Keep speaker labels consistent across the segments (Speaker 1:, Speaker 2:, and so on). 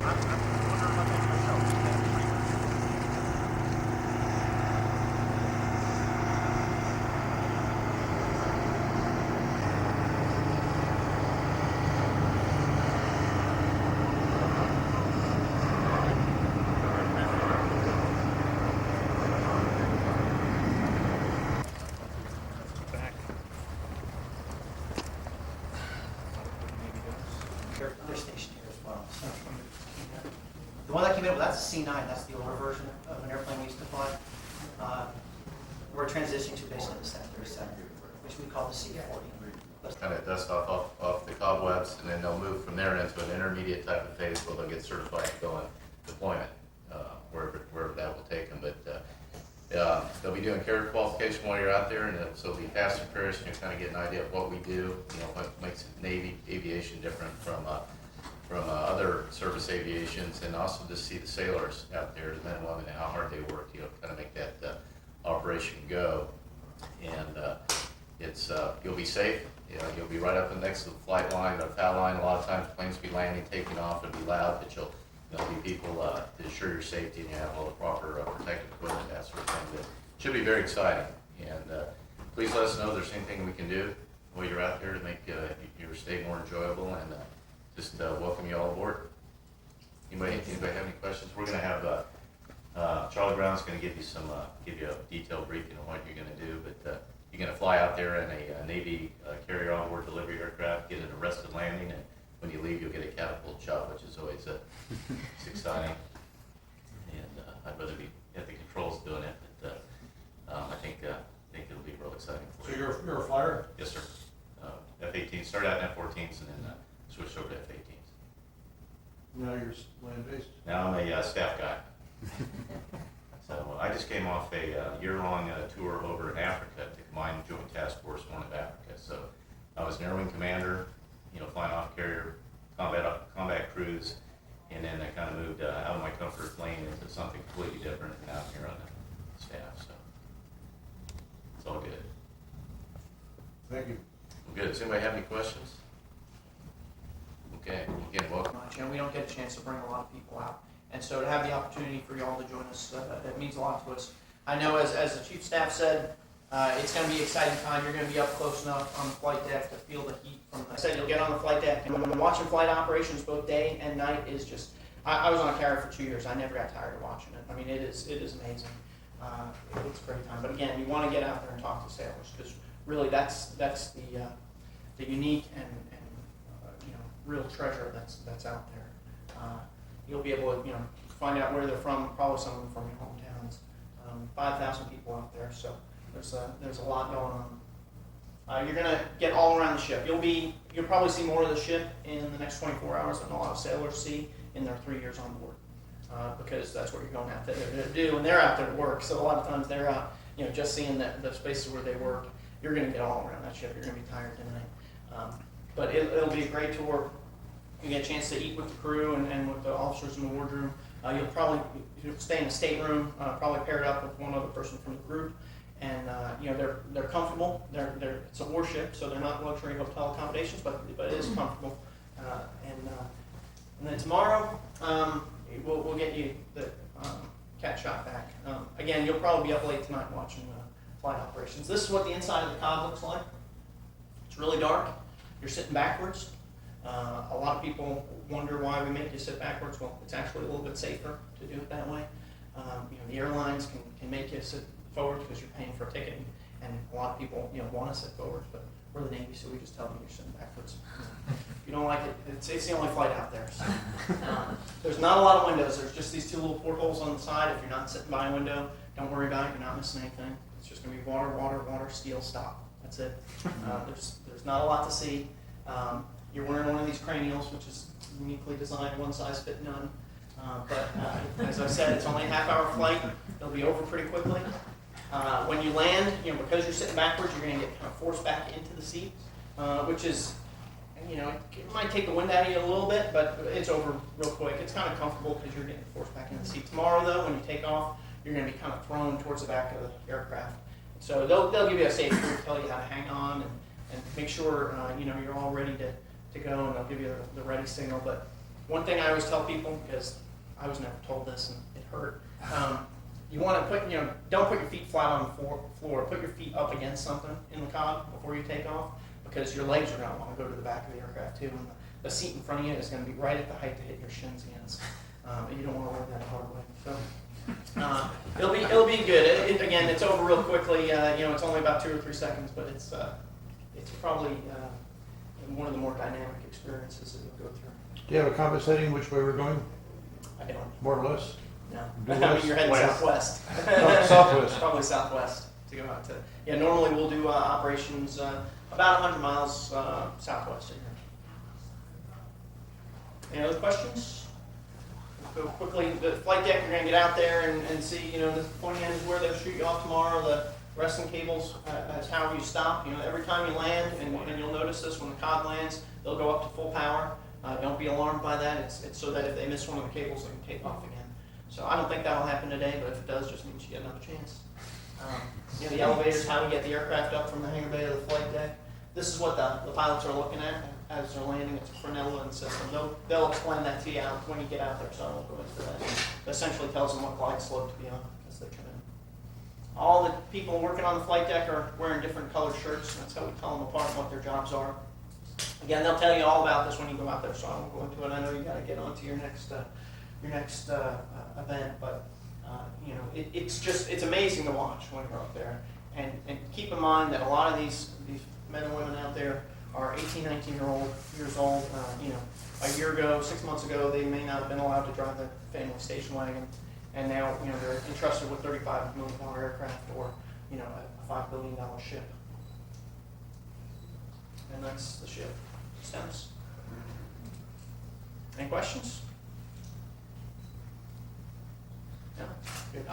Speaker 1: I'm wondering about that myself. Back.
Speaker 2: They're stationed here as well. So, the one that came in with, that's a C9. That's the older version of an airplane we used to fly. We're transitioning to basically the 737, which we call the C40.
Speaker 3: Kind of dust off the cobwebs, and then they'll move from there into an intermediate type of phase where they'll get certified to go on deployment, wherever that will take them. But they'll be doing carrier qualification while you're out there, and so it'll be fast and furious, and you'll kind of get an idea of what we do, what makes Navy aviation different from other service aviations, and also to see the sailors out there, the men and women, and how hard they work, kind of make that operation go. And it's you'll be safe. You'll be right up next to the flight line or foul line. A lot of times planes will be landing, taking off, it'll be loud, but there'll be people to ensure your safety, and you have all the proper protective equipment, that sort of thing. But it should be very exciting. And please let us know if there's anything we can do while you're out there to make your stay more enjoyable, and just welcome you all aboard. Anybody have any questions? We're going to have Charlie Brown's going to give you a detailed briefing on what you're going to do, but you're going to fly out there in a Navy carrier onboard delivery aircraft, get an arrested landing, and when you leave, you'll get a catapult shot, which is always it's exciting. And I'd rather be at the controls doing it, but I think it'll be real exciting for you.
Speaker 4: So you're a flyer?
Speaker 3: Yes, sir. F-18, started out in F-14s and then switched over to F-18s.
Speaker 4: Now you're land-based?
Speaker 3: Now I'm a staff guy. So I just came off a year-long tour over in Africa to Combined Joint Task Force 1 of Africa. So I was an air wing commander, flying off carrier, combat crews, and then I kind of moved out of my comfort lane into something completely different, and now I'm here on the staff. So it's all good.
Speaker 4: Thank you.
Speaker 3: Well, good. Does anybody have any questions? Okay. Again, welcome.
Speaker 2: And we don't get a chance to bring a lot of people out. And so to have the opportunity for y'all to join us, that means a lot to us. I know as the Chief of Staff said, it's going to be an exciting time. You're going to be up close enough on the flight deck to feel the heat from I said you'll get on the flight deck, and watching flight operations both day and night is just, I was on a carrier for 2 years. I never got tired of watching it. I mean, it is amazing. It's a great time. But again, you want to get out there and talk to sailors, because really that's the unique and real treasure that's out there. You'll be able to find out where they're from. Probably some of them from your hometowns. 5,000 people out there, so there's a lot going on. You're gonna get all around the ship. You'll probably see more of the ship in the next 24 hours than a lot of sailors see in their 3 years on board, because that's what you're going out there to do, and they're out there to work. So a lot of times they're out, just seeing the spaces where they work. You're gonna get all around that ship. You're gonna be tired tonight, but it'll be a great tour. You get a chance to eat with the crew and with the officers in the wardroom. You'll probably stay in a stateroom, probably paired up with one other person from the group, and they're comfortable. It's a warship, so they're not luxury hotel accommodations, but it is comfortable. And then tomorrow we'll get you the cat shot back. Again, you'll probably be up late tonight watching flight operations. This is what the inside of the cob looks like. It's really dark. You're sitting backwards. A lot of people wonder why we make you sit backwards. Well, it's actually a little bit safer to do it that way. The airlines can make you sit forward because you're paying for a ticket, and a lot of people want to sit forward, but we're the Navy, so we just tell them you're sitting backwards. If you don't like it, it's the only flight out there. So, there's not a lot of windows. There's just these 2 little portholes on the side. If you're not sitting by a window, don't worry about it. You're not missing anything. It's just going to be water, water, water, steel, stop. That's it. There's not a lot to see. You're wearing one of these cranials, which is uniquely designed, one size fit none. But as I said, it's only a half-hour flight. It'll be over pretty quickly. When you land, because you're sitting backwards, you're going to get kind of forced back into the seat, which is, it might take the wind out of you a little bit, but it's over real quick. It's kind of comfortable because you're getting forced back into the seat. Tomorrow, though, when you take off, you're going to be kind of thrown towards the back of the aircraft. So they'll give you a safety group, tell you how to hang on, and make sure you're all ready to go, and they'll give you the ready signal. But One thing I always tell people, because I was never told this and it hurt, you want to put, don't put your feet flat on the floor. Put your feet up against something in the cod before you take off, because your legs are going to want to go to the back of the aircraft too. And the seat in front of you is going to be right at the height to hit your shins against. And you don't want to learn that the hard way. So it'll be good. Again, it's over real quickly. It's only about 2 or 3 seconds, but it's probably one of the more dynamic experiences that you'll go through.
Speaker 4: Do you have a compass heading which way we're going,
Speaker 2: I don't.
Speaker 4: more or less?
Speaker 2: No.
Speaker 4: Due
Speaker 2: I mean,
Speaker 4: west?
Speaker 2: you're heading
Speaker 1: West.
Speaker 2: southwest.
Speaker 4: Southwest.
Speaker 2: Probably southwest to go out to. Yeah, normally we'll do operations about 100 miles southwest of here. Any other questions? Go quickly. The flight deck, you're going to get out there and see, the pointy end is where they'll shoot you off tomorrow. The wrestling cables, that's how you stop. Every time you land, and you'll notice this when the cod lands, they'll go up to full power. Don't be alarmed by that. It's so that if they miss one of the cables, they can take off again. So I don't think that'll happen today, but if it does, just means you get another chance. The elevators, how we get the aircraft up from the hangar bay to the flight deck. This is what the pilots are looking at as they're landing. It's a Fresnel system. They'll explain that to you out when you get out there, so I won't go into that. It essentially tells them what glide slope to be on as they come in. All the people working on the flight deck are wearing different colored shirts. That's how we tell them apart what their jobs are. Again, they'll tell you all about this when you go out there, so I won't go into it. I know you got to get on to your next event, but it's amazing to watch when you're up there. And keep in mind that a lot of these men and women out there are 18, 19 years old. A year ago, 6 months ago, they may not have been allowed to drive the family station wagon, and now they're entrusted with $35 million aircraft or a $5 billion ship. And that's the ship, Stennis. Any questions? No? Good.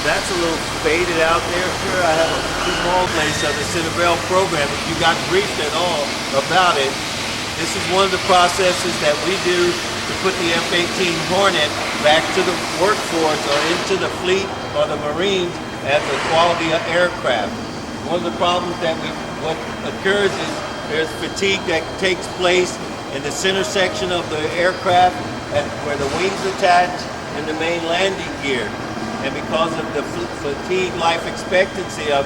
Speaker 5: That's a little faded out there, sir. I have a small place of the Citadel program. If you got briefed at all about it, this is one of the processes that we do to put the F-18 Hornet back to the workforce or into the fleet or the Marines as a quality aircraft. One of the problems that what occurs is there's fatigue that takes place in the center section of the aircraft where the wings attach and the main landing gear. and because of the fatigue life expectancy of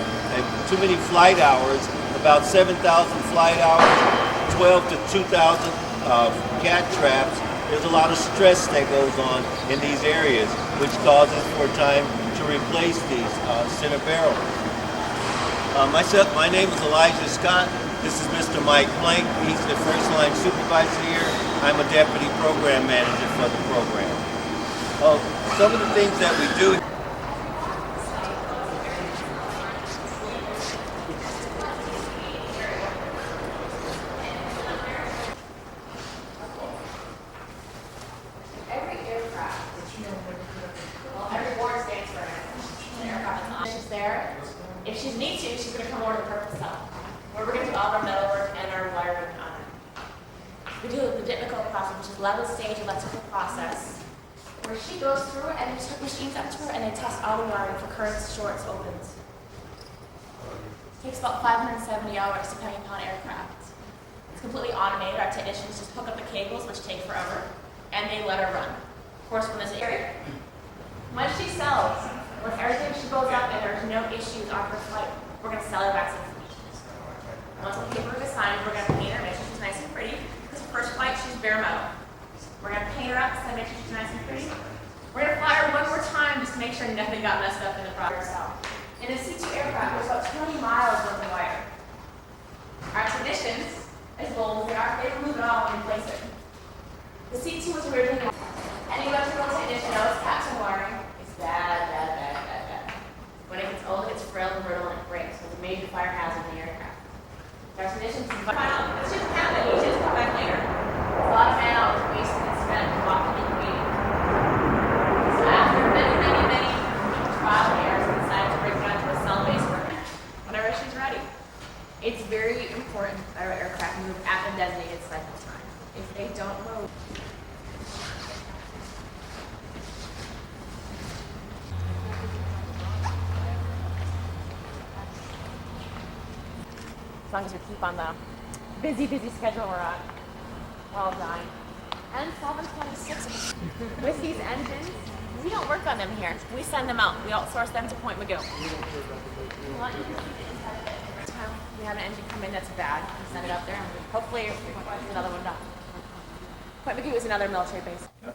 Speaker 5: too many flight hours, about 7,000 flight hours, 12 to 2,000 cat traps, there's a lot of stress that goes on in these areas, which causes for time to replace these center barrels. My name is Elijah Scott. This is Mr. Mike Plank. He's the first line supervisor here. I'm a deputy program manager for the program. Some of the things that we do.
Speaker 6: Every aircraft, every board stands for an aircraft is on. She's there. If she needs to, she's going to come over to the purpose cell, where we're going to do all of our metalwork and our wiring on it. We do the technical process, which is level stage electrical process, where she goes through and we hook machines up to her and they test all the wiring for currents, shorts, opens. It takes about 570 hours depending upon aircraft. It's completely automated. Our technicians just hook up the cables, which take forever, and they let her run. Of course, when there's an area, when she sells, when everything she goes up and there's no issues on her flight, we're going to sell her back some food. Once the paper is signed, we're going to paint her, make sure she's nice and pretty. Because her first flight, she's bare metal. We're going to paint her up, so make sure she's nice and pretty. We're going to fly her one more time just to make sure nothing got messed up in the process. In a C2 aircraft, there's about 20 miles worth of wire. Our technicians, as bold as they are, they remove it all and replace it. The C2 was originally any electrical technician knows caps and wiring is bad. When it gets old, it gets frail and brittle and it breaks. So it's a major fire hazard in the aircraft. Our technicians, it's just happen. You just come back later. A lot of man hours wasted and spent walking in the meeting. So after many trial and errors, we decided to break it down to a cell-based work whenever she's ready. It's very important that our aircraft move at the designated cycle time. If they don't move, as long as we keep on the busy schedule we're on. Well done. And 726. With these engines, we don't work on them here. We send them out. We outsource them to Point Magoo. Every time we have an engine come in that's bad, we send it up there and hopefully there's another one done. Point Magoo is another military base.
Speaker 1: Good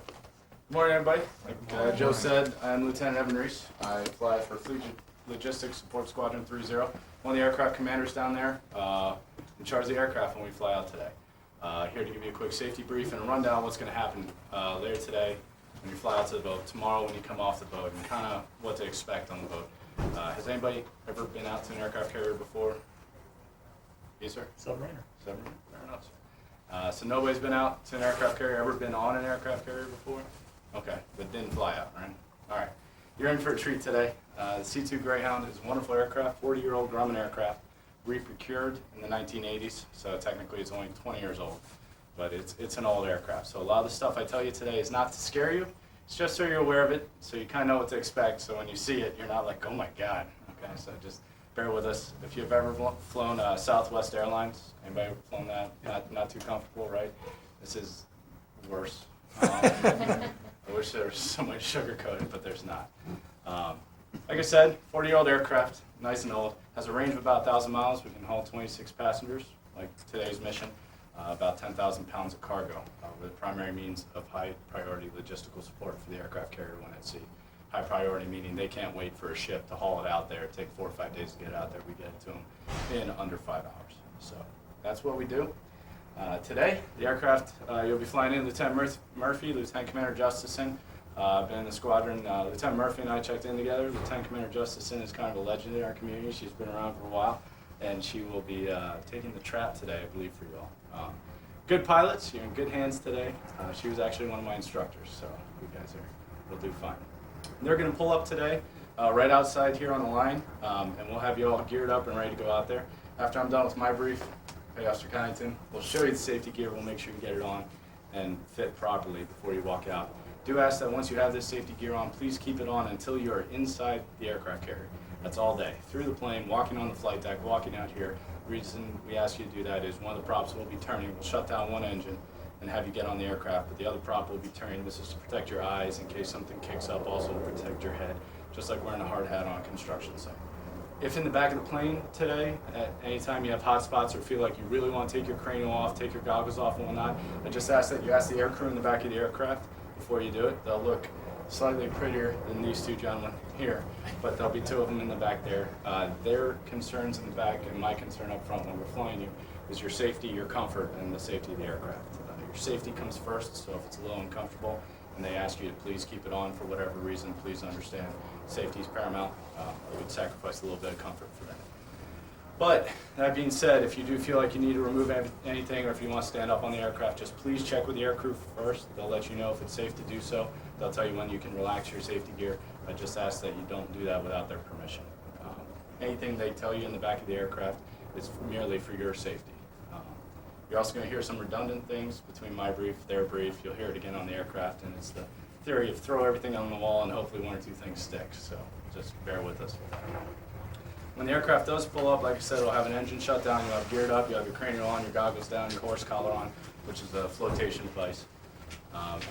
Speaker 1: morning, everybody. Like Joe said, I'm Lieutenant Evan Reese. I fly for Fleet Logistics Support Squadron 30. One of the aircraft commanders down there, in charge of the aircraft when we fly out today. Here to give you a quick safety brief and a rundown of what's going to happen later today when you fly out to the boat, tomorrow when you come off the boat, and kind of what to expect on the boat. Has anybody ever been out to an aircraft carrier before? Yes, sir?
Speaker 7: Submariner.
Speaker 1: Submarine? Fair enough, sir. So nobody's been out to an aircraft carrier, ever been on an aircraft carrier before? Okay, but didn't fly out, right? All right. You're in for a treat today. The C-2 Greyhound is a wonderful aircraft, 40-year-old Grumman aircraft, reprocured in the 1980s, so technically it's only 20 years old, but it's an old aircraft. So a lot of the stuff I tell you today is not to scare you, it's just so you're aware of it, so you kind of know what to expect, so when you see it, you're not like, oh my God, okay? So just bear with us. If you've ever flown Southwest Airlines, anybody ever flown that? Not too comfortable, right? This is worse. I wish there was so much sugar-coated, but there's not. Like I said, 40-year-old aircraft, nice and old, has a range of about 1,000 miles. We can haul 26 passengers, like today's mission, about 10,000 pounds of cargo, with the primary means of high-priority logistical support for the aircraft carrier when at sea. High priority meaning they can't wait for a ship to haul it out there. It'd take 4 or 5 days to get it out there. We get it to them in under 5 hours. So that's what we do. Today, the aircraft you'll be flying in, Lieutenant Murphy, Lieutenant Commander Justison. Been in the squadron. Lieutenant Murphy and I checked in together. Lieutenant Commander Justison is kind of a legend in our community. She's been around for a while, and she will be taking the trap today, I believe, for you all. Good pilots. You're in good hands today. She was actually one of my instructors, so you guys will do fine. They're going to pull up today, right outside here on the line, and we'll have you all geared up and ready to go out there. After I'm done with my brief, hey, Officer Connington, we'll show you the safety gear. We'll make sure you get it on and fit properly before you walk out. Do ask that once you have this safety gear on, please keep it on until you are inside the aircraft carrier. That's all day. Through the plane, walking on the flight deck, walking out here. The reason we ask you to do that is one of the props will be turning. We'll shut down one engine and have you get on the aircraft, but the other prop will be turning. This is to protect your eyes in case something kicks up, also to protect your head, just like wearing a hard hat on a construction site. If in the back of the plane today, at any time you have hot spots or feel like you really want to take your cranial off, take your goggles off and whatnot, I just ask that you ask the air crew in the back of the aircraft before you do it. They'll look slightly prettier than these two gentlemen here, but there'll be two of them in the back there. Their concerns in the back and my concern up front when we're flying you is your safety, your comfort, and the safety of the aircraft. Your safety comes first, so if it's a little uncomfortable and they ask you to please keep it on for whatever reason, please understand safety is paramount. We would sacrifice a little bit of comfort for that. But that being said, if you do feel like you need to remove anything or if you want to stand up on the aircraft, just please check with the aircrew first. They'll let you know if it's safe to do so. They'll tell you when you can relax your safety gear. I just ask that you don't do that without their permission. Anything they tell you in the back of the aircraft is merely for your safety. You're also going to hear some redundant things between my brief, their brief. You'll hear it again on the aircraft, and it's the theory of throw everything on the wall and hopefully one or two things stick. So just bear with us with that. When the aircraft does pull up, like I said, it'll have an engine shut down. You'll have geared up, you'll have your cranial on, your goggles down, your horse collar on, which is a flotation device.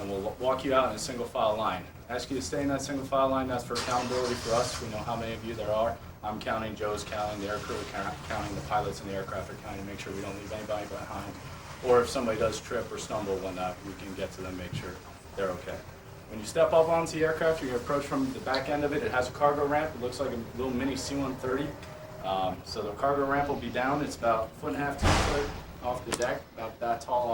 Speaker 1: And we'll walk you out in a single file line. Ask you to stay in that single file line. That's for accountability for us. We know how many of you there are. I'm counting, Joe's counting, the aircrew are counting, the pilots and the aircraft are counting to make sure we don't leave anybody behind. Or if somebody does trip or stumble or whatnot, we can get to them, make sure they're okay. When you step up onto the aircraft, you're going to approach from the back end of it. It has a cargo ramp. It looks like a little mini C-130. So the cargo ramp will be down. It's about 1.5 to 2 foot off the deck, about that tall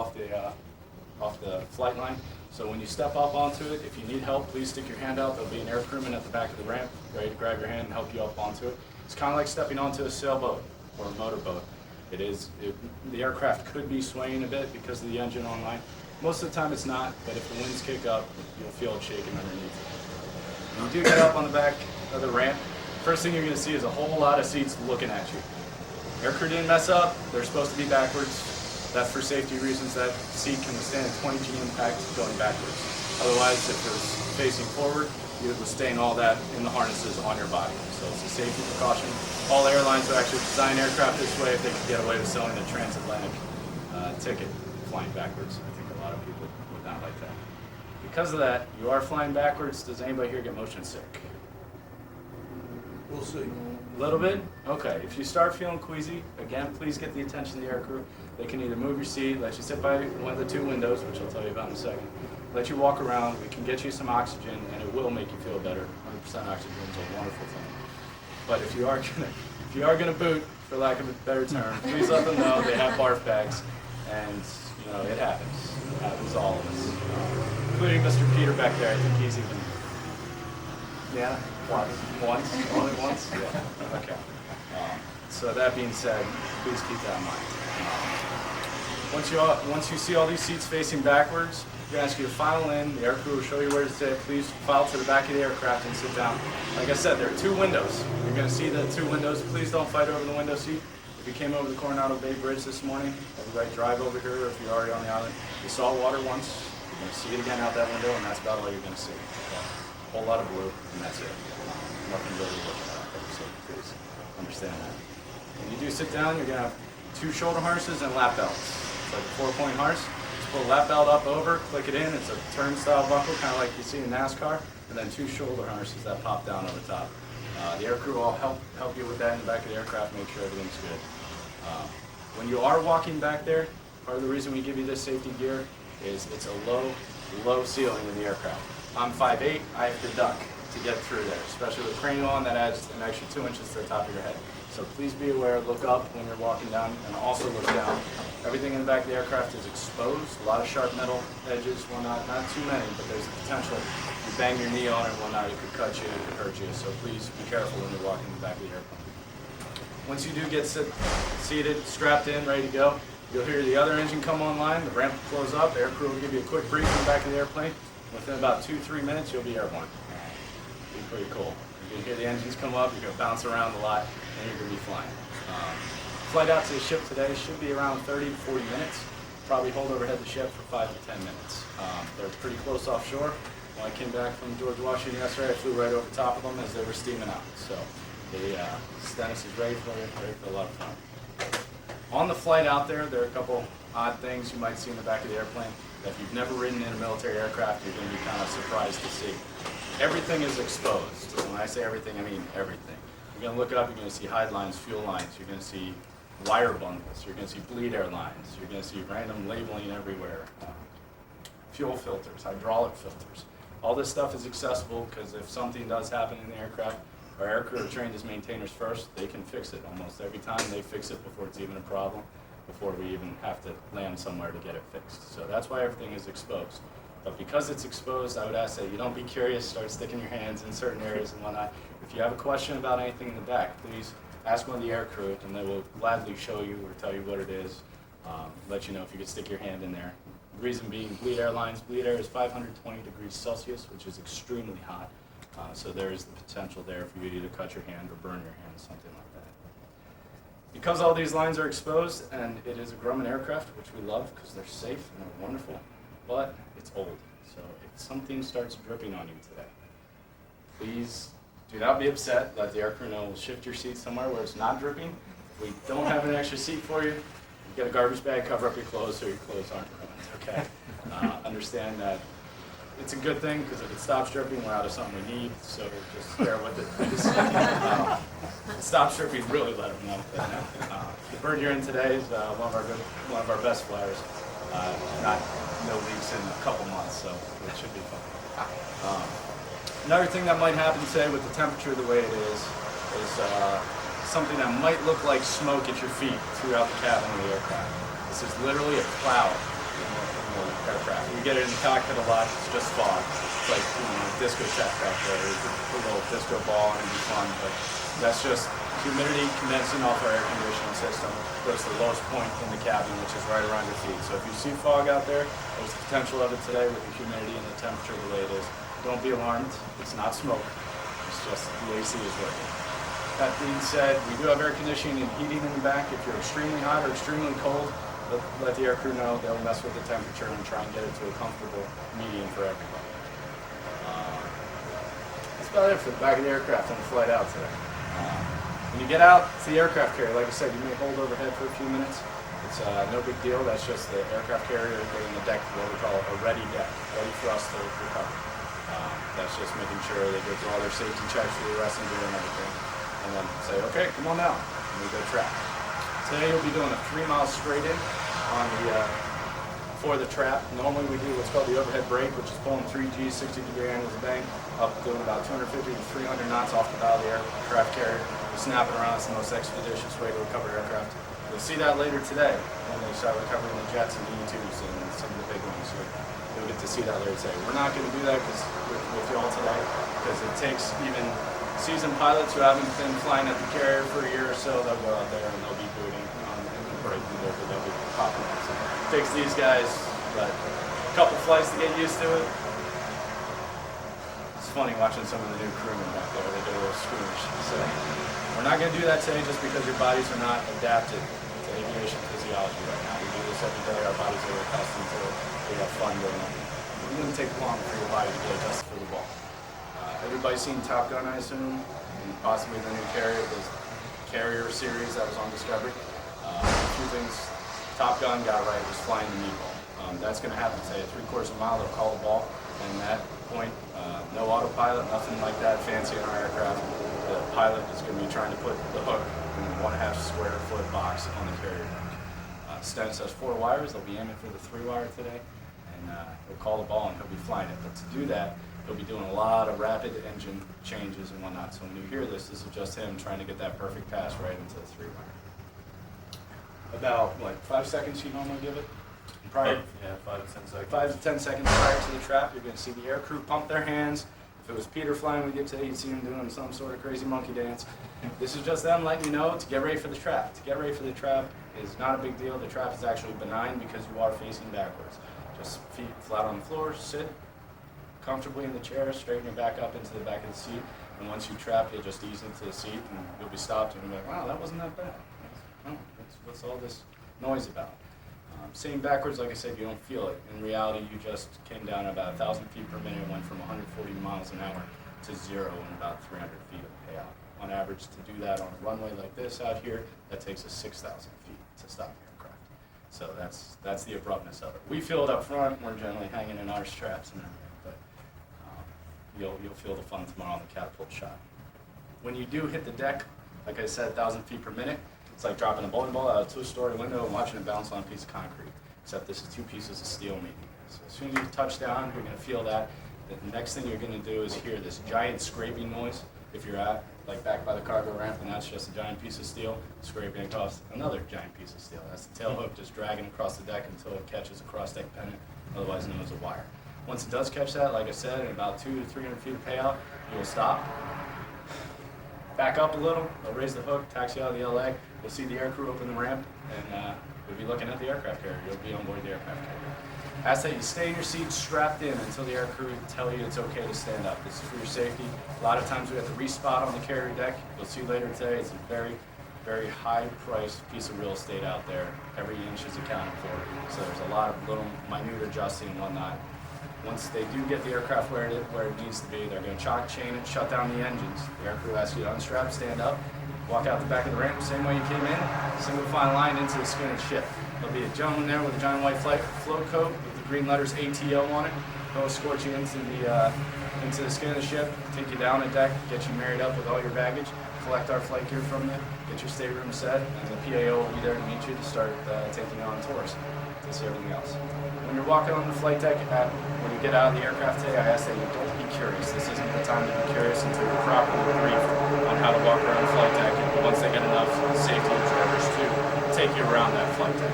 Speaker 1: off the flight line. So when you step up onto it, if you need help, please stick your hand out. There'll be an air crewman at the back of the ramp ready to grab your hand and help you up onto it. It's kind of like stepping onto a sailboat or a motorboat. The aircraft could be swaying a bit because of the engine online. Most of the time it's not, but if the winds kick up, you'll feel it shaking underneath it. When you do get up on the back of the ramp, first thing you're going to see is a whole lot of seats looking at you. Aircrew didn't mess up. They're supposed to be backwards. That's for safety reasons. That seat can withstand a 20 G impact going backwards. Otherwise, if it was facing forward, you would withstand all that in the harnesses on your body. So it's a safety precaution. All airlines will actually design aircraft this way if they can get away with selling a transatlantic ticket flying backwards. I think a lot of people would not like that. Because of that, you are flying backwards. Does anybody here get motion sick?
Speaker 5: We'll see.
Speaker 1: A little bit? Okay. If you start feeling queasy, again, please get the attention of the aircrew. They can either move your seat, let you sit by one of the two windows, which I'll tell you about in a second, let you walk around. We can get you some oxygen, and it will make you feel better. 100% oxygen is a wonderful thing. But if you are gonna boot, for lack of a better term, please let them know they have barf bags, and it happens. It happens to all of us, including Mr. Peter back there. I think he's even. Yeah. Once? Only once? Yeah. Okay. So that being said, please keep that in mind. Once you see all these seats facing backwards, we're going to ask you to file in. The aircrew will show you where to sit. Please file to the back of the aircraft and sit down. Like I said, there are two windows. You're going to see the two windows. Please don't fight over the window seat. If you came over the Coronado Bay Bridge this morning, everybody drive over here, or if you're already on the island, you saw water once. You're going to see it again out that window, and that's about all you're going to see. A whole lot of blue, and that's it. Nothing really to look at out there, so please understand that. When you do sit down, you're going to have two shoulder harnesses and lap belts. It's like a 4-point harness. Just pull the lap belt up over, click it in. It's a turn-style buckle, kind of like you see in NASCAR, and then two shoulder harnesses that pop down over top. The aircrew will help you with that in the back of the aircraft, make sure everything's good. When you are walking back there, part of the reason we give you this safety gear is it's a low ceiling in the aircraft. I'm 5'8", I have to duck to get through there, especially with cranial on. That adds an extra 2 inches to the top of your head. So please be aware, look up when you're walking down, and also look down. Everything in the back of the aircraft is exposed, a lot of sharp metal edges, whatnot, not too many, but there's a potential. If you bang your knee on it and whatnot, it could cut you, it could hurt you, so please be careful when you're walking in the back of the airplane. Once you do get seated, strapped in, ready to go, you'll hear the other engine come online, the ramp will close up, the aircrew will give you a quick brief in the back of the airplane. Within about 2-3 minutes, you'll be airborne. Be pretty cool. You're going to hear the engines come up, you're going to bounce around a lot, and you're going to be flying. Flight out to the ship today should be around 30 to 40 minutes. Probably hold overhead the ship for 5 to 10 minutes. They're pretty close offshore. When I came back from George Washington yesterday, I flew right over top of them as they were steaming out. So the Stennis is ready for a lot of fun. On the flight out there, there are a couple odd things you might see in the back of the airplane that if you've never ridden in a military aircraft, you're going to be kind of surprised to see. everything is exposed. When I say everything, I mean everything. You're going to look it up, you're going to see hide lines, fuel lines, you're going to see wire bundles, you're going to see bleed air lines, you're going to see random labeling everywhere, fuel filters, hydraulic filters. All this stuff is accessible because if something does happen in the aircraft, our aircrew are trained as maintainers first. They can fix it almost every time. They fix it before it's even a problem, before we even have to land somewhere to get it fixed. So that's why everything is exposed. But because it's exposed, I would ask that you don't be curious, start sticking your hands in certain areas and whatnot. If you have a question about anything in the back, please ask one of the aircrew, and they will gladly show you or tell you what it is, let you know if you could stick your hand in there. The reason being, bleed air lines. Bleed air is 520 degrees Celsius, which is extremely hot. So there is the potential there for you to either cut your hand or burn your hand, something like that. Because all these lines are exposed, and it is a Grumman aircraft, which we love because they're safe and they're wonderful, but it's old. So if something starts dripping on you today, please do not be upset. Let the aircrew know. We'll shift your seat somewhere where it's not dripping. If we don't have an extra seat for you, get a garbage bag, cover up your clothes so your clothes aren't ruined, okay? Understand that it's a good thing because if it stops dripping, we're out of something we need, so just bear with it, please. If it stops dripping, really let them know. The bird you're in today is one of our best flyers. No leaks in a couple months, so it should be fun. Another thing that might happen today with the temperature the way it is something that might look like smoke at your feet throughout the cabin of the aircraft. This is literally a cloud in the aircraft. We get it in the cockpit a lot, it's just fog. It's like a discotheque out there. We put a little disco ball and it'd be fun, but that's just humidity condensing off our air conditioning system. Goes to the lowest point in the cabin, which is right around your feet. So if you see fog out there, there's the potential of it today with the humidity and the temperature the way it is. Don't be alarmed, it's not smoke. It's just the AC is working. That being said, we do have air conditioning and heating in the back. If you're extremely hot or extremely cold, let the aircrew know. They'll mess with the temperature and try and get it to a comfortable medium for everybody. That's about it for the back of the aircraft on the flight out today. When you get out to the aircraft carrier, like I said, you may hold overhead for a few minutes. It's no big deal. That's just the aircraft carrier getting the deck, what we call a ready deck, ready for us to recover. That's just making sure they go through all their safety checks for the arresting gear and everything. And then say, okay, come on now, and we go trap. Today you'll be doing a 3 mile straight in on for the trap. Normally we do what's called the overhead brake, which is pulling 3 Gs, 60-degree angles of bank, up doing about 250 to 300 knots off the bow of the aircraft carrier. Snapping around, it's the most expeditious way to recover aircraft. You'll see that later today when they start recovering the jets and the E2s and some of the big ones. So you'll get to see that later today. We're not going to do that with you all today because it takes even seasoned pilots who haven't been flying at the carrier for a year or so. They'll go out there and they'll be booting and braking over. They'll be popping up. So it takes these guys a couple flights to get used to it. It's funny watching some of the new crewmen back there. They get a little squeamish. So we're not going to do that today just because your bodies are not adapted to aviation physiology right now. We do this every day. Our bodies are accustomed to it. We have fun doing it. It wouldn't take long for your body to get adjusted for the ball. Everybody's seen Top Gun, I assume, and possibly the new carrier, the Carrier series that was on Discovery. A few things Top Gun got right was flying the meatball. That's going to happen today. 3/4 mile, they'll call the ball, and at that point, no autopilot, nothing like that fancy in our aircraft. The pilot is going to be trying to put the hook in the 1.5 square foot box on the carrier deck. Stennis has 4 wires. They'll be aiming for the 3-wire today, and he'll call the ball and he'll be flying it. But to do that, he'll be doing a lot of rapid engine changes and whatnot. So when you hear this is just him trying to get that perfect pass right into the 3-wire. About 5 seconds you normally give it? Prior,
Speaker 3: 5 to 10 seconds.
Speaker 1: 5 to 10 seconds prior to the trap, you're going to see the aircrew pump their hands. If it was Peter flying with you today, you'd see him doing some sort of crazy monkey dance. This is just them letting you know to get ready for the trap. To get ready for the trap is not a big deal. The trap is actually benign because you are facing backwards. Just feet flat on the floor, sit comfortably in the chair, straighten your back up into the back of the seat, and once you trap, you'll just ease into the seat, and you'll be stopped, and you'll be like, wow, that wasn't that bad. Oh, what's all this noise about? Sitting backwards, like I said, you don't feel it. In reality, you just came down about 1,000 feet per minute and went from 140 miles an hour to 0 in about 300 feet of payout. On average, to do that on a runway like this out here, that takes us 6,000 feet to stop the aircraft. So that's the abruptness of it. We feel it up front. We're generally hanging in our straps and everything, but you'll feel the fun tomorrow on the catapult shot. When you do hit the deck, like I said, 1,000 feet per minute, it's like dropping a bowling ball out of a two-story window and watching it bounce on a piece of concrete, except this is 2 pieces of steel meeting. So as soon as you touch down, you're going to feel that. The next thing you're going to do is hear this giant scraping noise. If you're at, like back by the cargo ramp, and that's just a giant piece of steel scraping across another giant piece of steel. That's the tail hook just dragging across the deck until it catches a cross-deck pennant, otherwise known as a wire. Once it does catch that, like I said, in about 200 to 300 feet of payout, you will stop. Back up a little, they'll raise the hook, taxi out of the LA. You'll see the aircrew open the ramp, and you'll be looking at the aircraft carrier. You'll be on board the aircraft carrier. Ask that you stay in your seat strapped in until the aircrew tell you it's okay to stand up. This is for your safety. A lot of times we have to respot on the carrier deck. You'll see later today, it's a very, very high-priced piece of real estate out there. Every inch is accounted for. So there's a lot of little minute adjusting and whatnot. Once they do get the aircraft where it needs to be, they're going to chock chain it, shut down the engines. The aircrew asks you to unstrap, stand up, walk out the back of the ramp the same way you came in, single file line into the skin of the ship. There'll be a gentleman there with a giant white float coat with the green letters ATO on it. He'll escort you into the skin of the ship, take you down the deck, get you married up with all your baggage, collect our flight gear from you, get your stateroom set, and the PAO will be there to meet you to start taking you on tours to see everything else. When you're walking on the flight deck, when you get out of the aircraft today, I ask that you don't be curious. This isn't the time to be curious until you're properly briefed on how to walk around the flight deck, and once they get enough safety observers to take you around that flight deck.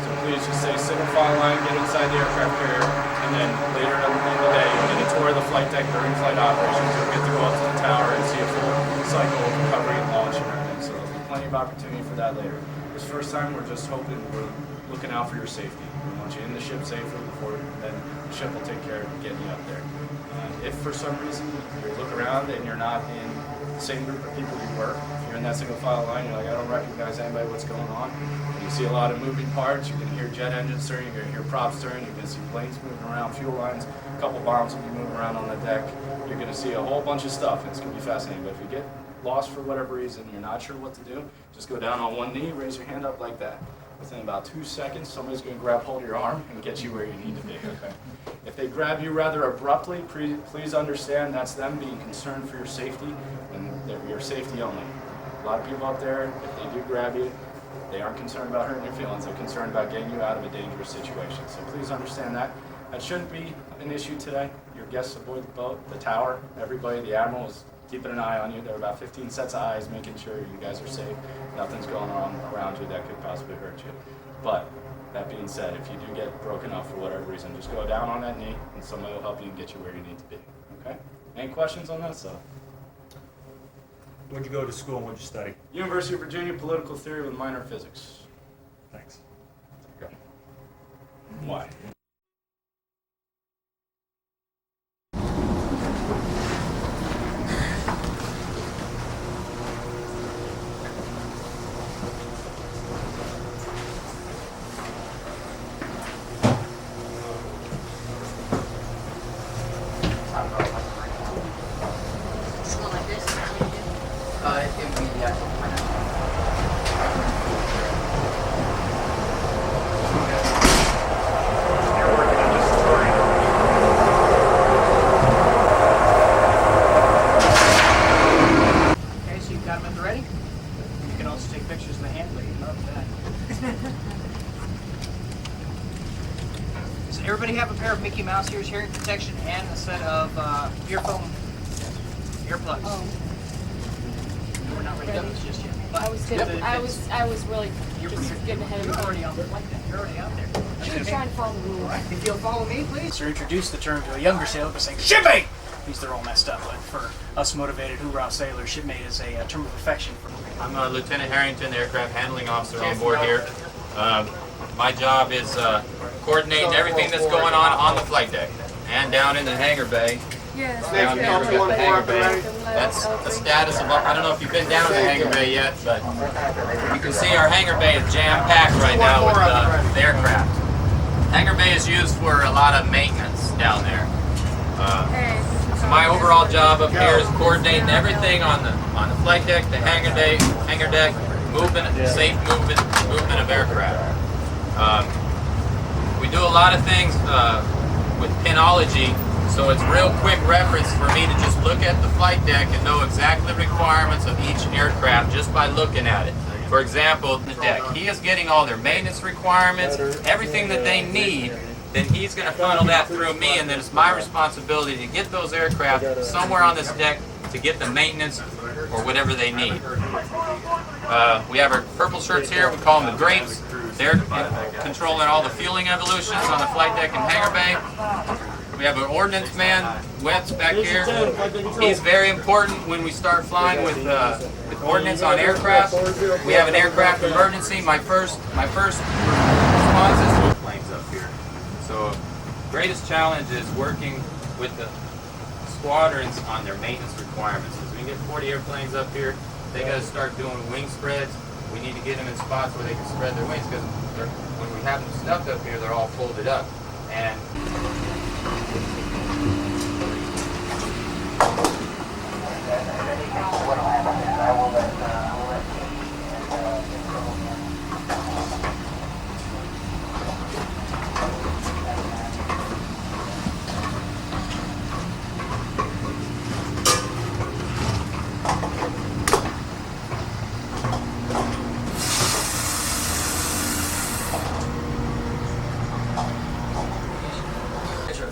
Speaker 1: So please just say single file line, get inside the aircraft carrier, and then later in the day, you'll get a tour of the flight deck during flight operations. You'll get to go up to the tower and see a full cycle of recovery and launch and everything. So there'll be plenty of opportunity for that later. This first time, we're just hoping we're looking out for your safety. We want you in the ship safely before then the ship will take care of getting you up there. If for some reason you look around and you're not in the same group of people you were, if you're in that single file line, you're like, I don't recognize anybody, what's going on? And you see a lot of moving parts, you can hear jet engines stirring, you're going to hear props stirring, you're going to see planes moving around, fuel lines, a couple bombs will be moving around on the deck. You're going to see a whole bunch of stuff, and it's going to be fascinating. But if you get lost for whatever reason, you're not sure what to do, just go down on one knee, raise your hand up like that. Within about 2 seconds, somebody's going to grab hold of your arm and get you where you need to be, okay? If they grab you rather abruptly, please understand that's them being concerned for your safety, and they're your safety only. A lot of people out there, if they do grab you, they aren't concerned about hurting your feelings. They're concerned about getting you out of a dangerous situation. So please understand that. That shouldn't be an issue today. Your guests aboard the boat, the tower, everybody, the admiral is keeping an eye on you. There are about 15 sets of eyes making sure you guys are safe. Nothing's going on around you that could possibly hurt you. But that being said, if you do get broken up for whatever reason, just go down on that knee and somebody will help you and get you where you need to be. Okay? Any questions on that? So,
Speaker 7: Where'd you go to school and what'd you study?
Speaker 1: University of Virginia, political theory with a minor in physics.
Speaker 7: Thanks.
Speaker 1: Okay. Why?
Speaker 6: Something like this.
Speaker 2: It would be the actual plan. Okay, so you've got them at the ready. You can also take pictures of the hand wave. Love that. Does everybody have a pair of Mickey Mouse ears, hearing protection, and a set of earphone earplugs?
Speaker 6: Oh,
Speaker 2: We're not ready to go just yet. But
Speaker 6: I was really
Speaker 2: You're
Speaker 6: just
Speaker 2: prepared.
Speaker 6: getting ahead of
Speaker 2: You're
Speaker 6: the
Speaker 2: already on the flight deck. You're already out there. That's
Speaker 6: Just
Speaker 2: okay.
Speaker 6: trying to follow the rules.
Speaker 2: Alright, if you'll follow me, please. Sir, introduce the term to a younger sailor by saying shipmate! These are all messed up, but for us motivated hoorah sailors, shipmate is a term of affection for
Speaker 8: I'm Lieutenant Harrington, aircraft handling officer on board here. My job is coordinating everything that's going on the flight deck and down in the hangar bay.
Speaker 6: Yes.
Speaker 8: Down here, we got the hangar bay. That's the status of, I don't know if you've been down to the hangar bay yet, but you can see our hangar bay is jam-packed right now with the aircraft. Hangar bay is used for a lot of maintenance down there. So my overall job up here is coordinating everything on the flight deck, the hangar deck, safe movement of aircraft. We do a lot of things with pinology So it's real quick reference for me to just look at the flight deck and know exactly the requirements of each aircraft just by looking at it. For example, the deck, he is getting all their maintenance requirements, everything that they need, then he's going to funnel that through me, and then it's my responsibility to get those aircraft somewhere on this deck to get the maintenance or whatever they need. We have our purple shirts here, we call them the grapes. They're controlling all the fueling evolutions on the flight deck and hangar bay. We have an ordnance man, Wets, back here. He's very important when we start flying with ordnance on aircraft. We have an aircraft emergency. My first response is planes up here. So greatest challenge is working with the squadrons on their maintenance requirements. As we get 40 airplanes up here, they got to start doing wing spreads. We need to get them in spots where they can spread their wings, because when we have them stuffed up here, they're all folded up. And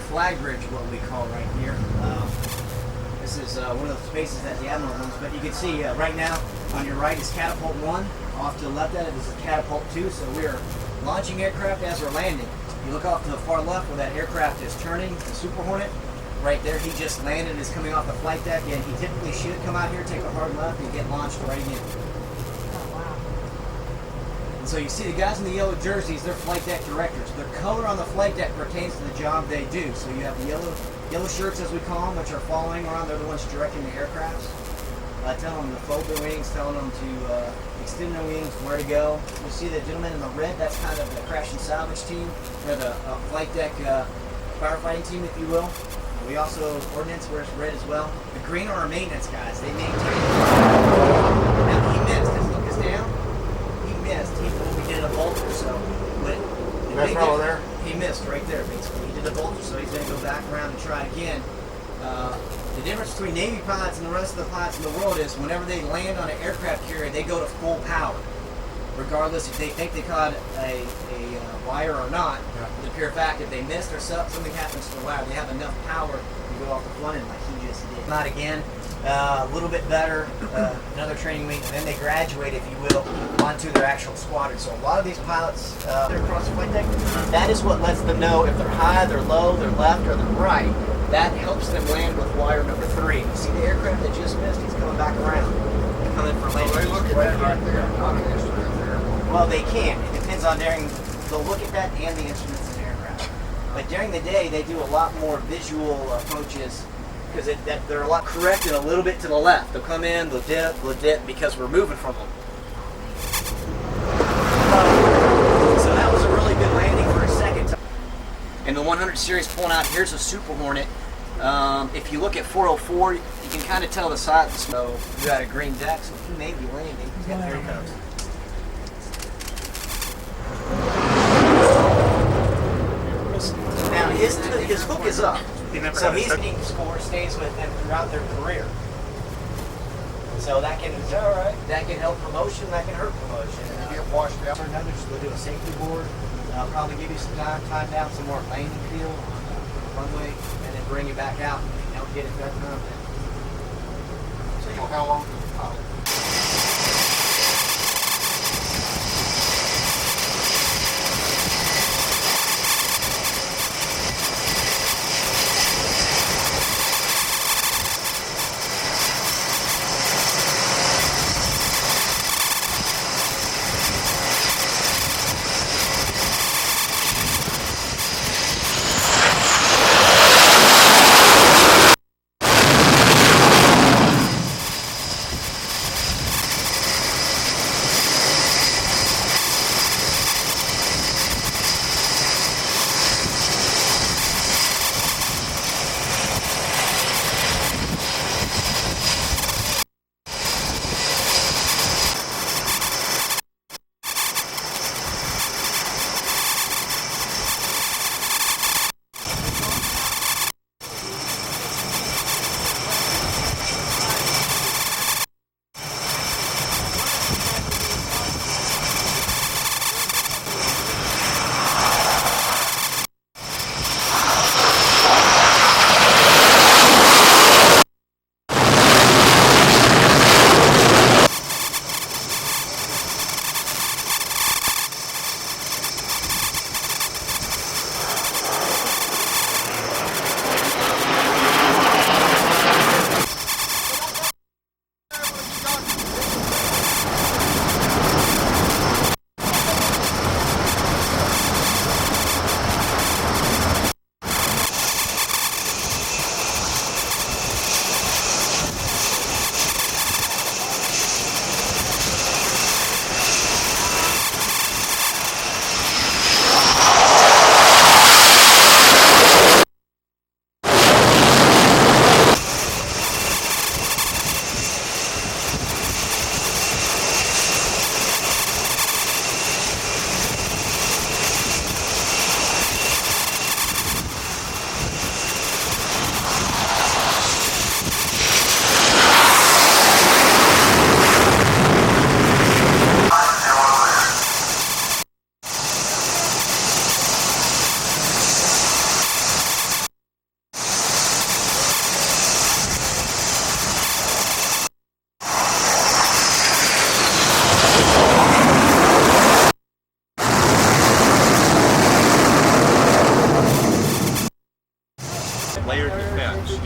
Speaker 9: flag bridge, what we call right here. This is one of the spaces that the Admiral owns, but you can see right now on your right is Catapult 1. Off to the left of it is Catapult 2, so we are launching aircraft as we're landing. You look off to the far left where that aircraft is turning, the Super Hornet. Right there, he just landed, is coming off the flight deck, and he typically should come out here, take a hard left, and get launched right in. And so you see the guys in the yellow jerseys, they're flight deck directors. Their color on the flight deck pertains to the job they do. So you have the yellow shirts, as we call them, which are following around. They're the ones directing the aircrafts. Telling them to fold their wings, telling them to extend their wings, where to go. You see the gentleman in the red, that's kind of the crash and salvage team, or the flight deck firefighting team, if you will. We also, ordnance wears red as well. The green are our maintenance guys. They maintain. Now he missed. His look is down. He missed. We did a vulture, so
Speaker 4: That's right there.
Speaker 9: he missed right there, basically. He did a vulture, so he's going to go back around and try again. The difference between Navy pilots and the rest of the pilots in the world is whenever they land on an aircraft carrier, they go to full power. Regardless if they think they caught a wire or not, the pure fact if they missed or something happens to the wire, they have enough power to go off the front end like he just did. Not again, a little bit better, another training week, and then they graduate, if you will, onto their actual squadron. So a lot of these pilots, they're across the flight deck, that is what lets them know if they're high, they're low, they're left, or they're right. That helps them land with wire number 3. You see the aircraft that just missed, he's coming back around. Coming for landing.
Speaker 4: They look at that right there.
Speaker 9: Well, they can. It depends on they'll look at that and the instruments in the aircraft. But during the day, they do a lot more visual approaches because they're a lot corrected a little bit to the left. They'll come in, they'll dip because we're moving from them. So that was a really good landing for a second time. And the 100 series pulling out, here's a Super Hornet. If you look at 404, you can kind of tell the size. So you got a green deck, so he may be landing. There he comes. Now his hook is up, so his team score stays with them throughout their career. So that can help promotion, that can hurt promotion.
Speaker 4: If you get washed out,
Speaker 9: We'll do a safety board. I'll probably give you some time down, some more landing field on the runway, and then bring you back out and help get it that time.
Speaker 4: so how long does it take?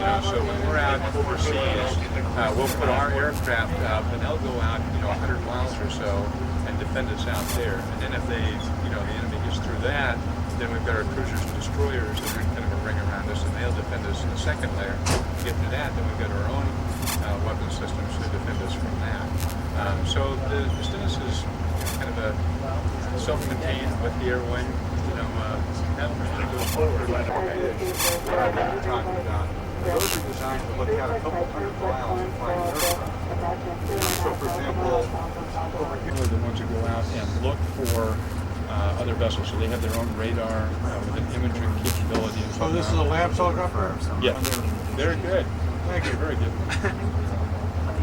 Speaker 10: know, so when we're out overseas, we'll put our aircraft up and they'll go out, 100 miles or so and defend us out there. And then if the enemy gets through that, then we've got our cruisers and destroyers that are kind of a ring around us, and they'll defend us in the second layer. Get to that, then we've got our own weapon systems to defend us from that. So the Stennis is kind of a self-contained with the air wing, that goes forward like what we're talking about. Those are designed to look out a couple hundred miles and find aircraft. So for example, over here are the ones that go out and look for other vessels. So they have their own radar with an imaging capability.
Speaker 4: So this is a lab helicopter?
Speaker 10: Yeah, very good. Thank you, very good.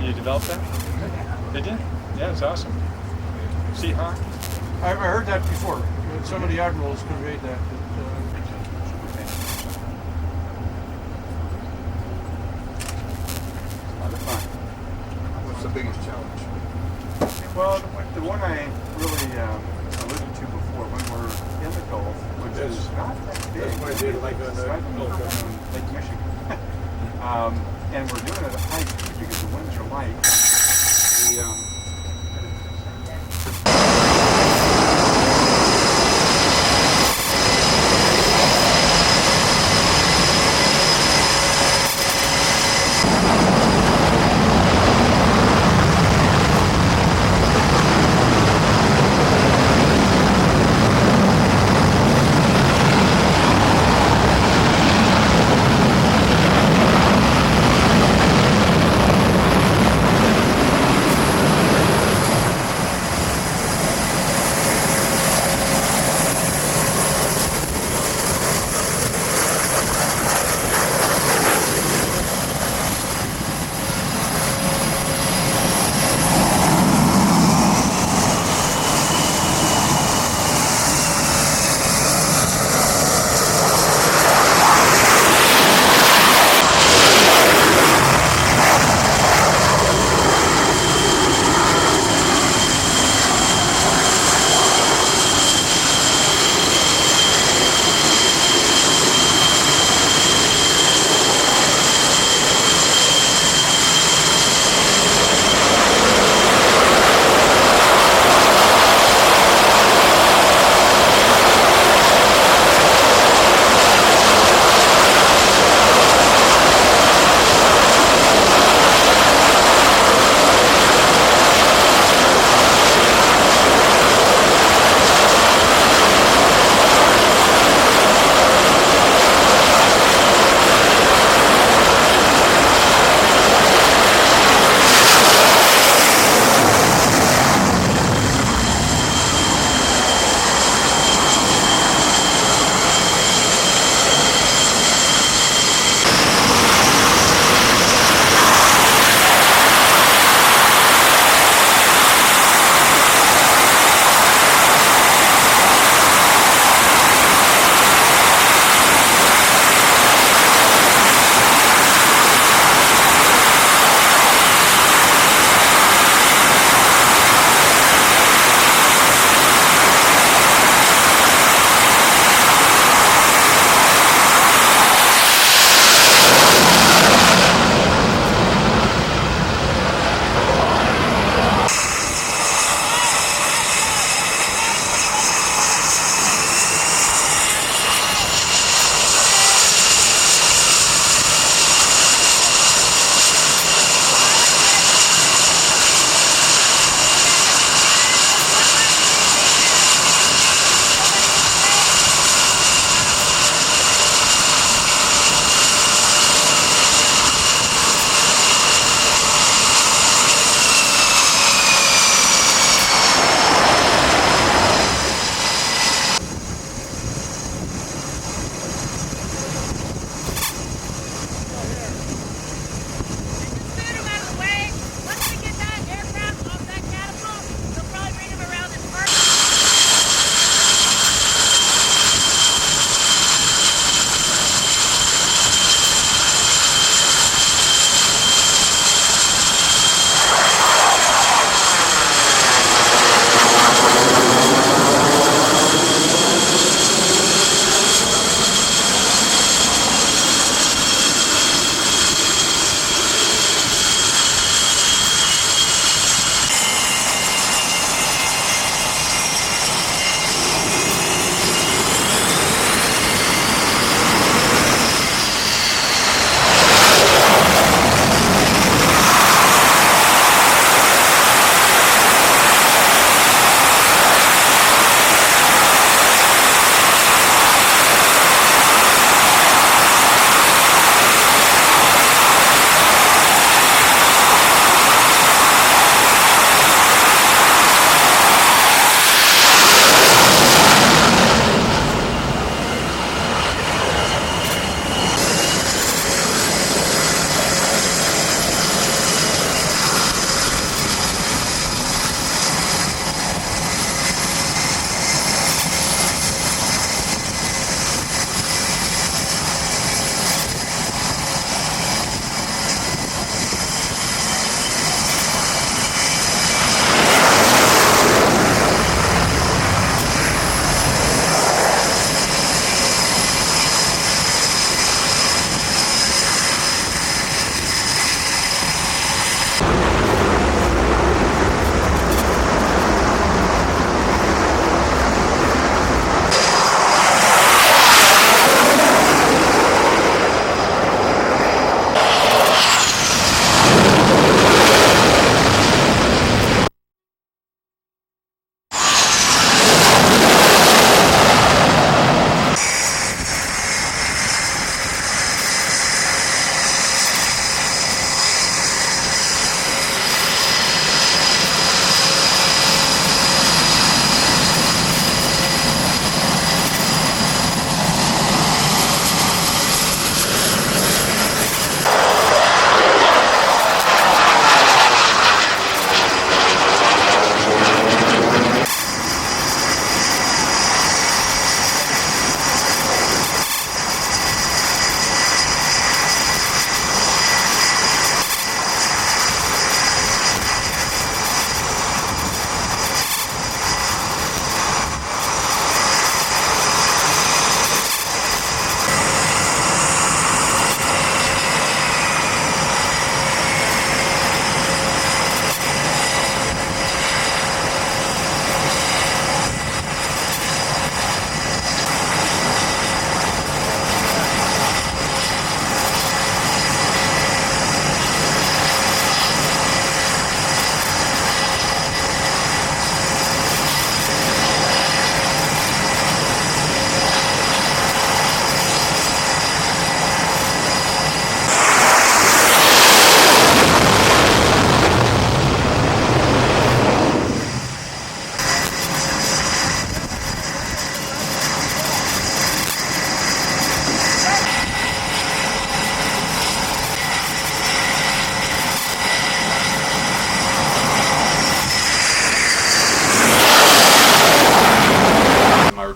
Speaker 10: You developed that? They did? Yeah, it's awesome. Seahawk?
Speaker 4: I heard that before. Some of the admirals conveyed that. What's the biggest challenge?
Speaker 10: Well, the one I really alluded to before, when we're in the Gulf, which is not that big.
Speaker 4: That's what I did, like on the
Speaker 10: Lake Michigan. And we're doing it at high speed because the winds are light.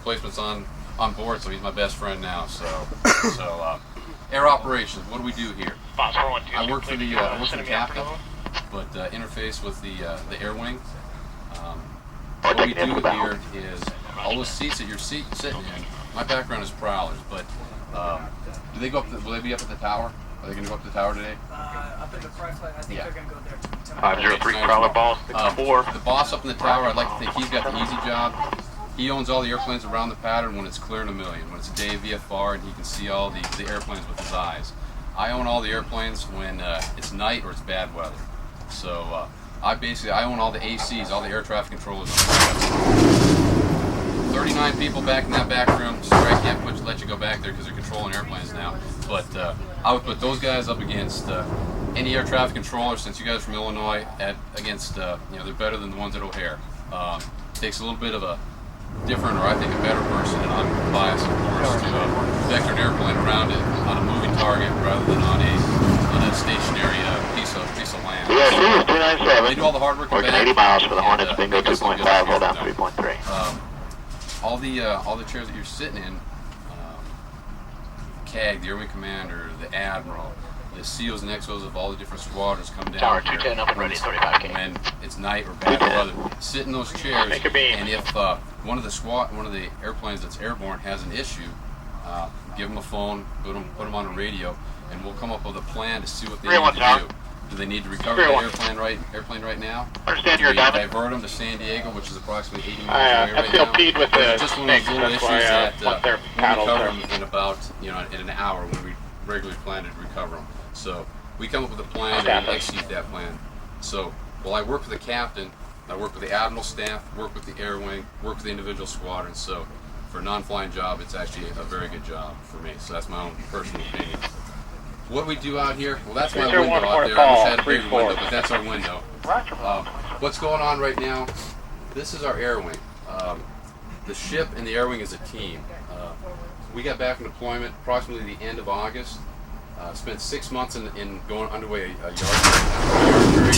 Speaker 11: replacements on board, so he's my best friend now. So air operations. What do we do here? I work for the captain, but interface with the air wing. What we do here is all those seats that you're sitting in. My background is prowlers, but do they go up? Will they be up at the tower? Are they going to go up the tower today?
Speaker 12: Up in the front flight, I think they're going to go there tonight.
Speaker 11: 503 Prowler Ball, 64. The boss up in the tower, I'd like to think he's got the easy job. He owns all the airplanes around the pattern when it's clear in a million, when it's a day of VFR and he can see all the airplanes with his eyes. I own all the airplanes when it's night or it's bad weather. So I own all the ACs, all the air traffic controllers. 39 people back in that back room, so I can't let you go back there because they're controlling airplanes now. But I would put those guys up against any air traffic controller, since you guys are from Illinois, against they're better than the ones at O'Hare. Takes a little bit of a different, or I think a better person, and I'm biased of course, to vector an airplane around it on a moving target rather than on a stationary piece of land.
Speaker 13: USS 297.
Speaker 11: They do all the hard work.
Speaker 13: Working 80 miles for the Hornets. Bingo 2.5. Hold down 3.3.
Speaker 11: All the chairs that you're sitting in, CAG, the Air Wing Commander, the Admiral, the COs and XOs of all the different squadrons come down.
Speaker 13: Tower 210 up and ready, 35K.
Speaker 11: When it's night or bad weather, sit in those chairs, and if one of the airplanes that's airborne has an issue, give them a phone, put them on a radio, and we'll come up with a plan to see what they need to do. Do they need to recover the airplane right now?
Speaker 13: Understand
Speaker 11: your
Speaker 13: diamond.
Speaker 11: Divert them to San Diego, which is approximately 80 miles away right now.
Speaker 13: FLP'd with the
Speaker 11: just one of those little issues that we
Speaker 13: paddles
Speaker 11: recover them in about in an hour when we regularly plan to recover them. So we come up with a plan and we execute that plan. So while I work with the captain, I work with the admiral staff, work with the air wing, work with the individual squadrons. So for a non-flying job, it's actually a very good job for me. So that's my own personal opinion. What we do out here, well, that's my window out there. I wish I had a bigger window, but that's our window. What's going on right now, this is our air wing. The ship and the air wing is a team. We got back in deployment approximately the end of August. Spent 6 months in going underway a yard period.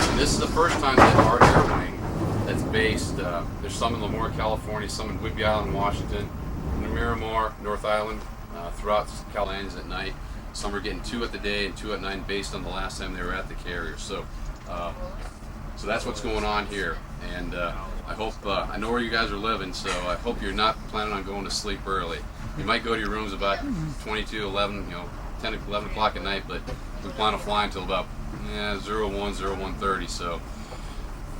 Speaker 11: And this is the first time that our air wing that's based, there's some in Lemoore, California, some in Whidbey Island, Washington, Miramar, North Island, throughout California at night. Some are getting 2 at the day and 2 at night based on the last time they were at the carrier. So that's what's going on here. And I hope, I know where you guys are living, so I hope you're not planning on going to sleep early. You might go to your rooms about 22, 11, 10, 11 o'clock at night, but we plan on flying until about 01:30. So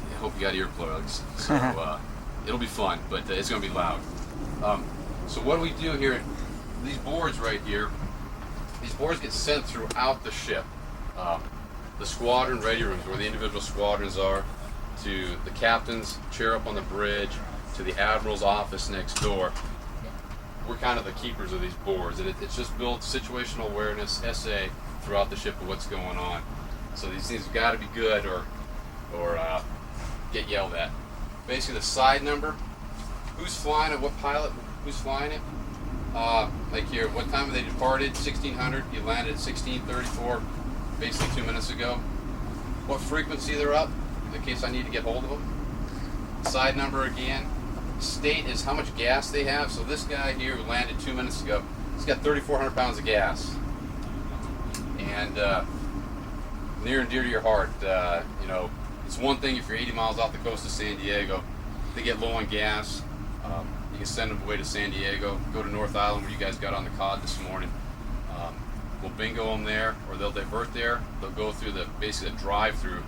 Speaker 11: I hope you got earplugs. So it'll be fun, but it's going to be loud. So what do we do here? These boards right here, these boards get sent throughout the ship. The squadron ready rooms, where the individual squadrons are, to the captain's chair up on the bridge, to the admiral's office next door. We're kind of the keepers of these boards, and it's just built situational awareness, SA, throughout the ship of what's going on. So these things have got to be good or get yelled at. Basically, the side number, who's flying it, what pilot, who's flying it. Like here, what time have they departed? 1600. You landed at 1634, basically 2 minutes ago. What frequency they're up, in case I need to get hold of them. Side number again. State is how much gas they have. So this guy here who landed 2 minutes ago, he's got 3,400 pounds of gas. And near and dear to your heart, it's one thing if you're 80 miles off the coast of San Diego, they get low on gas. You can send them away to San Diego, go to North Island where you guys got on the COD this morning. We'll bingo them there, or they'll divert there. They'll go through basically the drive-through,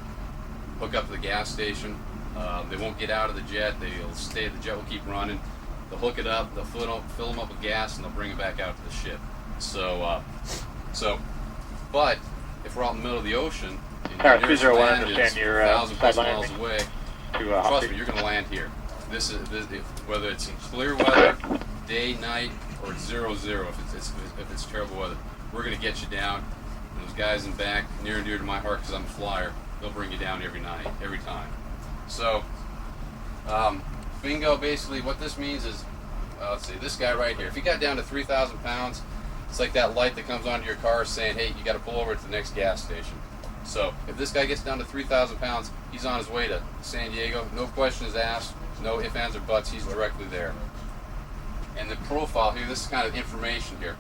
Speaker 11: hook up to the gas station. They won't get out of the jet. They'll stay. The jet will keep running. They'll hook it up. They'll fill them up with gas, and they'll bring it back out to the ship. But if we're out in the middle of the ocean, and your nearest land is 1,000 plus miles away, trust me, you're going to land here. This is whether it's in clear weather, day, night, or 0-0. If it's terrible weather, we're going to get you down. And those guys in back, near and dear to my heart, because I'm a flyer, they'll bring you down every night, every time. So, bingo. Basically, what this means is, let's see, this guy right here. If he got down to 3,000 pounds, it's like that light that comes onto your car saying, "Hey, you got to pull over to the next gas station." So, if this guy gets down to 3,000 pounds, he's on his way to San Diego. No questions asked. No ifs, ands, or buts. He's directly there. And the profile here, this is kind of information here.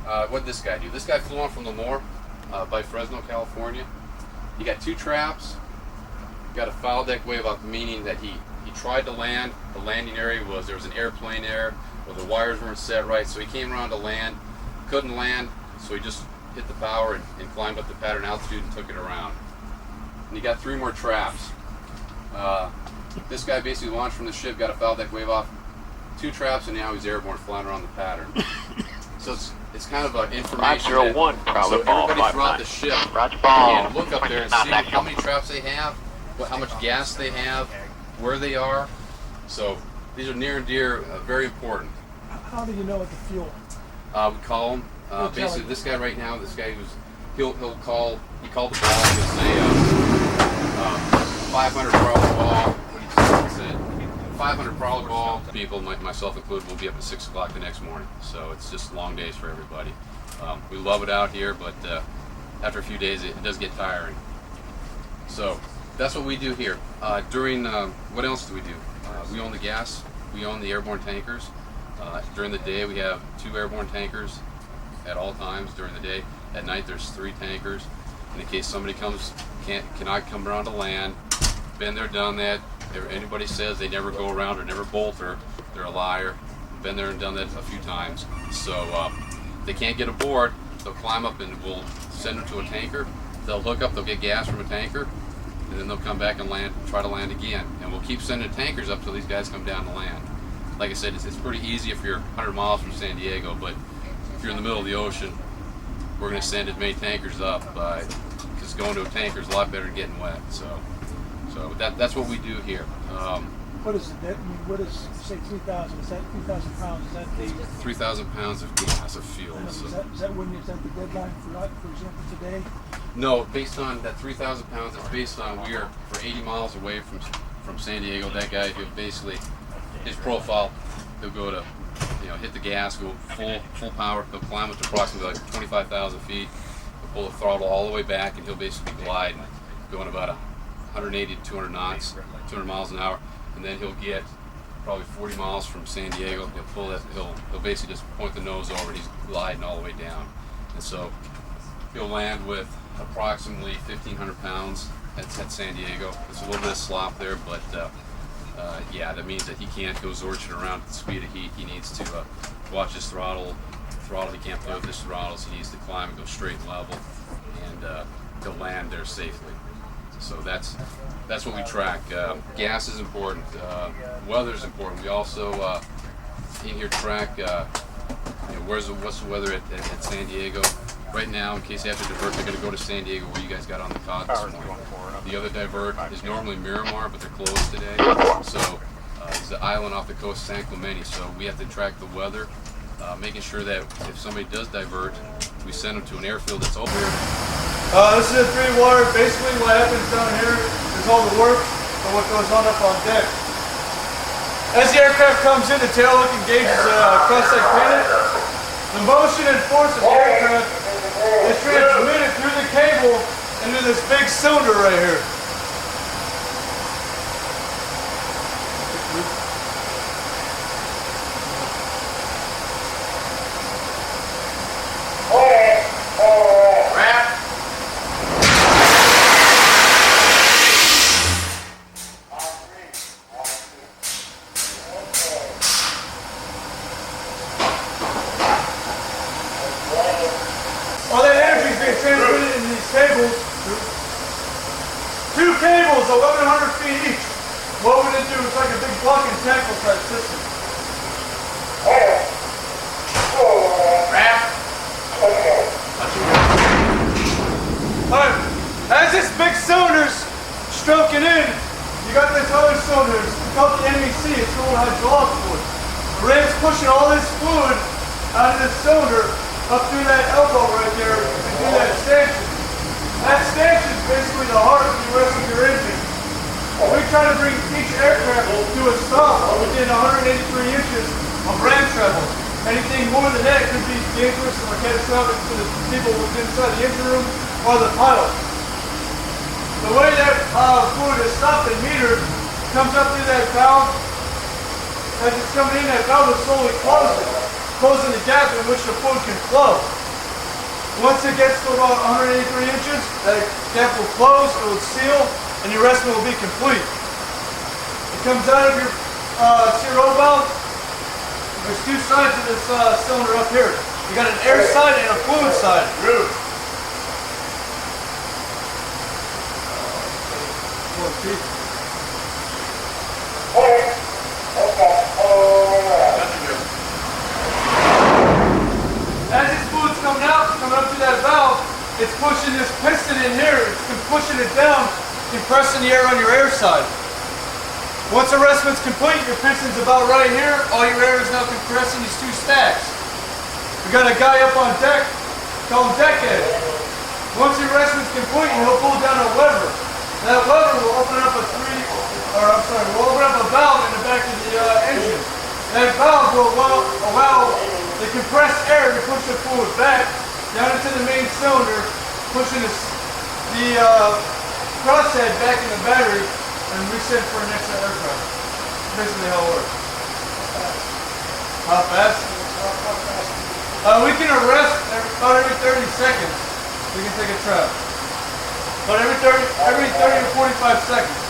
Speaker 11: What did this guy do? This guy flew on from Lemoore by Fresno, California. He got 2 traps, got a foul deck wave up, meaning that he tried to land. The landing area there was an airplane there, where the wires weren't set right, so he came around to land, couldn't land, so he just hit the power and climbed up the pattern altitude and took it around. And he got 3 more traps. This guy basically launched from the ship, got a foul deck wave off, 2 traps, and now he's airborne flying around the pattern. So it's kind of information
Speaker 13: 501,
Speaker 11: that,
Speaker 13: probably
Speaker 11: so
Speaker 13: ball,
Speaker 11: everybody throughout
Speaker 13: 59.
Speaker 11: the ship
Speaker 13: Roger, ball.
Speaker 11: can look up there and see how many traps they have, how much gas they have, where they are. So these are near and dear, very important.
Speaker 4: How do you know what the fuel?
Speaker 11: We call him. Basically, this guy right now, he'll call. He called the ball. He'll say 500 probably ball. What he said, 500 probably ball. People, myself included, will be up at 6 o'clock the next morning. So it's just long days for everybody. We love it out here, but after a few days, it does get tiring. So that's what we do here. During what else do we do? We own the gas. We own the airborne tankers. During the day, we have 2 airborne tankers at all times during the day. At night, there's 3 tankers. In case somebody cannot come around to land, been there, done that. If anybody says they never go around or never bolt her, they're a liar. Been there and done that a few times. So they can't get aboard. They'll climb up and we'll send them to a tanker. They'll hook up. They'll get gas from a tanker, and then they'll come back and land, try to land again. And we'll keep sending tankers up till these guys come down to land. Like I said, it's pretty easy if you're 100 miles from San Diego, but if you're in the middle of the ocean, we're going to send as many tankers up, because going to a tanker is a lot better than getting wet. So that's what we do here.
Speaker 4: What is it? What is, say, 3,000? Is that 3,000 pounds? Is that the
Speaker 11: 3,000 pounds of gas of fuel.
Speaker 4: Is that the deadline for example, today?
Speaker 11: No, based on that 3,000 pounds, it's based on we are for 80 miles away from San Diego. That guy, he'll basically, his profile, he'll go to, hit the gas, go full power. He'll climb up to approximately like 25,000 feet. He'll pull the throttle all the way back, and he'll basically glide, going about 180 to 200 knots, 200 miles an hour, and then he'll get probably 40 miles from San Diego. He'll pull that. He'll basically just point the nose over, and he's gliding all the way down. And so he'll land with approximately 1,500 pounds at San Diego. There's a little bit of slop there, but yeah, that means that he can't go zorching around at the speed of heat. He needs to watch his throttle. He can't play with his throttles. He needs to climb and go straight and level, and he'll land there safely. So that's what we track. Gas is important. Weather is important. We also in here track what's the weather at San Diego. Right now, in case they have to divert, they're going to go to San Diego, where you guys got on the cod this morning. The other divert is normally Miramar, but they're closed today. So it's the island off the coast, San Clemente. So we have to track the weather, making sure that if somebody does divert, we send them to an airfield that's open.
Speaker 14: This is a 3 water. Basically, what happens down here is all the work of what goes on up on deck. As the aircraft comes in, the tail hook engages cross-side pennant. The motion and force of the aircraft is transmitted through the cable into this big cylinder right here. All that energy is being transmitted into these cables. 2 cables, 1,100 feet each. What would it do? It's like a big block and tackle type system. Alright, as this big cylinder's stroking in, you got this other cylinder. It's called the NEC. It's called hydraulic fluid. The ram's pushing all this fluid out of this cylinder up through that elbow right there and through that stanchion. That stanchion is basically the heart of the rest of your engine. We try to bring each aircraft to a stop within 183 inches of ram travel. Anything more than that could be dangerous or catastrophic to the people within inside the engine room or the pilot. The way that fluid is stopped and metered comes up through that valve as it's coming in, that valve will slowly closing the gap in which the fluid can flow. Once it gets to about 183 inches, that gap will close, it will seal, and your arrestment will be complete. It comes out of your CRO valve. There's two sides of this cylinder up here. You got an air side and a fluid side. As this fluid's coming out, coming up through that valve, it's pushing this piston in here. It's pushing it down, compressing the air on your air side. Once arrestment's complete, your piston's about right here. All your air is now compressing these two stacks. We got a guy up on deck, call him deckhead. Once the arrestment's complete, he'll pull down a lever. That lever will open up will open up a valve in the back of the engine. That valve will allow the compressed air to push the fluid back down into the main cylinder, pushing the crosshead back in the battery and reset for an extra aircraft. Basically how it works. How fast? We can arrest about every 30 seconds. We can take a trap. But every 30 to 45 seconds.